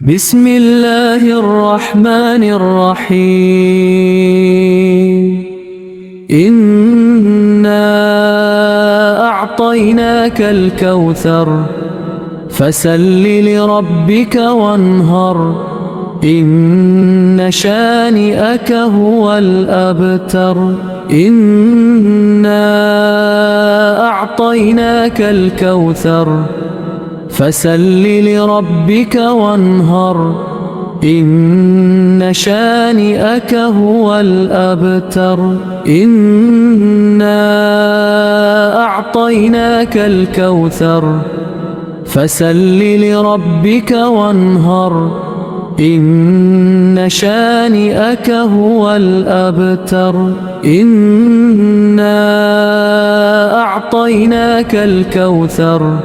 بسم الله الرحمن الرحيم. إنا أعطيناك الكوثر فسل لربك وانهر إن شانئك هو الأبتر. إنا أعطيناك الكوثر فسل لربك وانهر إن شانئك هو الأبتر. إنا أعطيناك الكوثر فسل لربك وانهر إن شانئك هو الأبتر. إنا أعطيناك الكوثر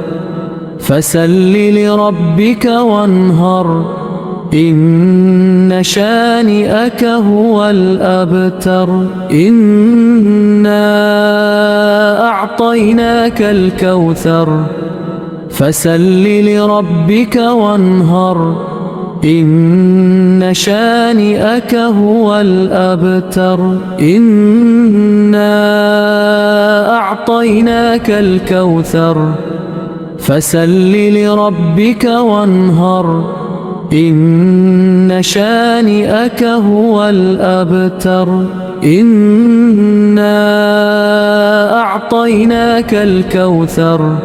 فسل لربك وانهر إن شانئك هو الأبتر. إنا أعطيناك الكوثر فسل لربك وانهر إن شانئك هو الأبتر. إنا أعطيناك الكوثر فسل لربك وانهر إن شانئك هو الأبتر. إنا أعطيناك الكوثر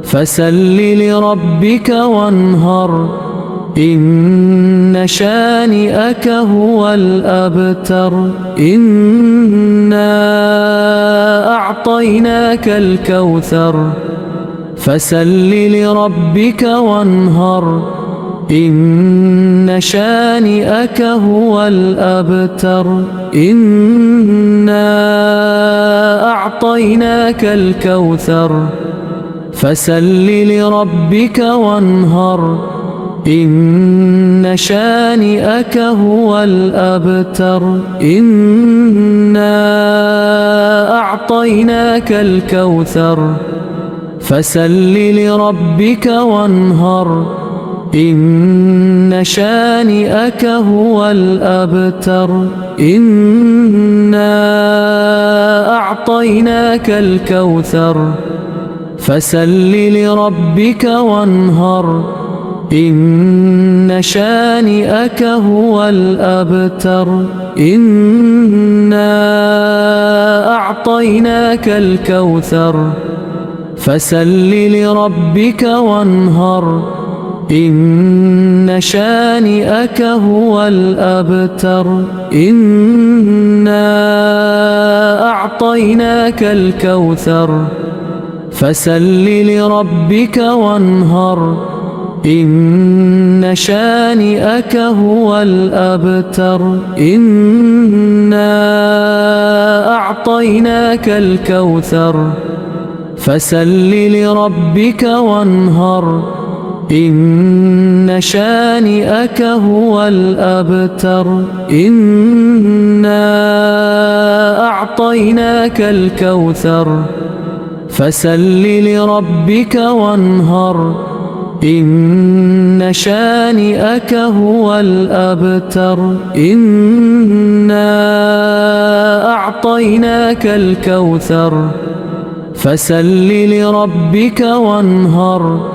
فسل لربك وانهر إن شانئك هو الأبتر. إنا أعطيناك الكوثر فسل لربك وانهر إن شانئك هو الأبتر. إنا أعطيناك الكوثر فسل لربك وانهر إن شانئك هو الأبتر. إنا أعطيناك الكوثر فسل لربك وانهر إن شانئك هو الأبتر. إنا أعطيناك الكوثر فسل لربك وانهر إن شانئك هو الأبتر. إنا أعطيناك الكوثر فسل لربك وانهر إن شانئك هو الأبتر. إنا أعطيناك الكوثر فسل لربك وانهر إن شانئك هو الأبتر. إنا أعطيناك الكوثر فسل لربك وانهر إن شانئك هو الأبتر. إنا أعطيناك الكوثر فسل لربك وانهر إن شانئك هو الأبتر. إنا أعطيناك الكوثر فسل لربك وانهر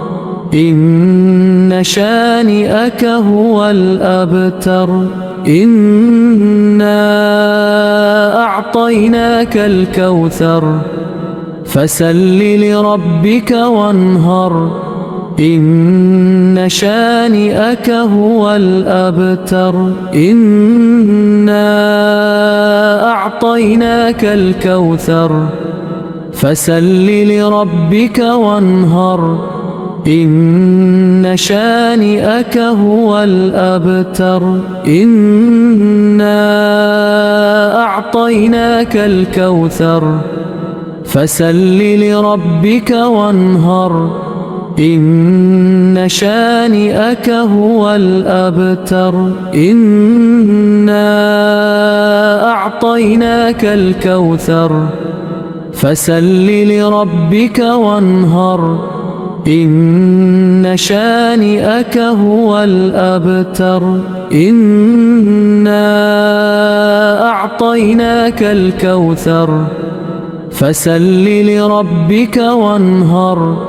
إن شانئك هو الأبتر. إنا أعطيناك الكوثر فسل لربك وانهر إن شانئك هو الأبتر. إنا أعطيناك الكوثر فسل لربك وانهر إن شانئك هو الأبتر. إنا أعطيناك الكوثر فسل لربك وانهر إن شانئك هو الأبتر. إنا أعطيناك الكوثر فسل لربك وانهر إن شانئك هو الأبتر. إنا أعطيناك الكوثر فسل لربك وانهر.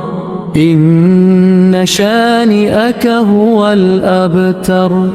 إن شانئك هو الأبتر.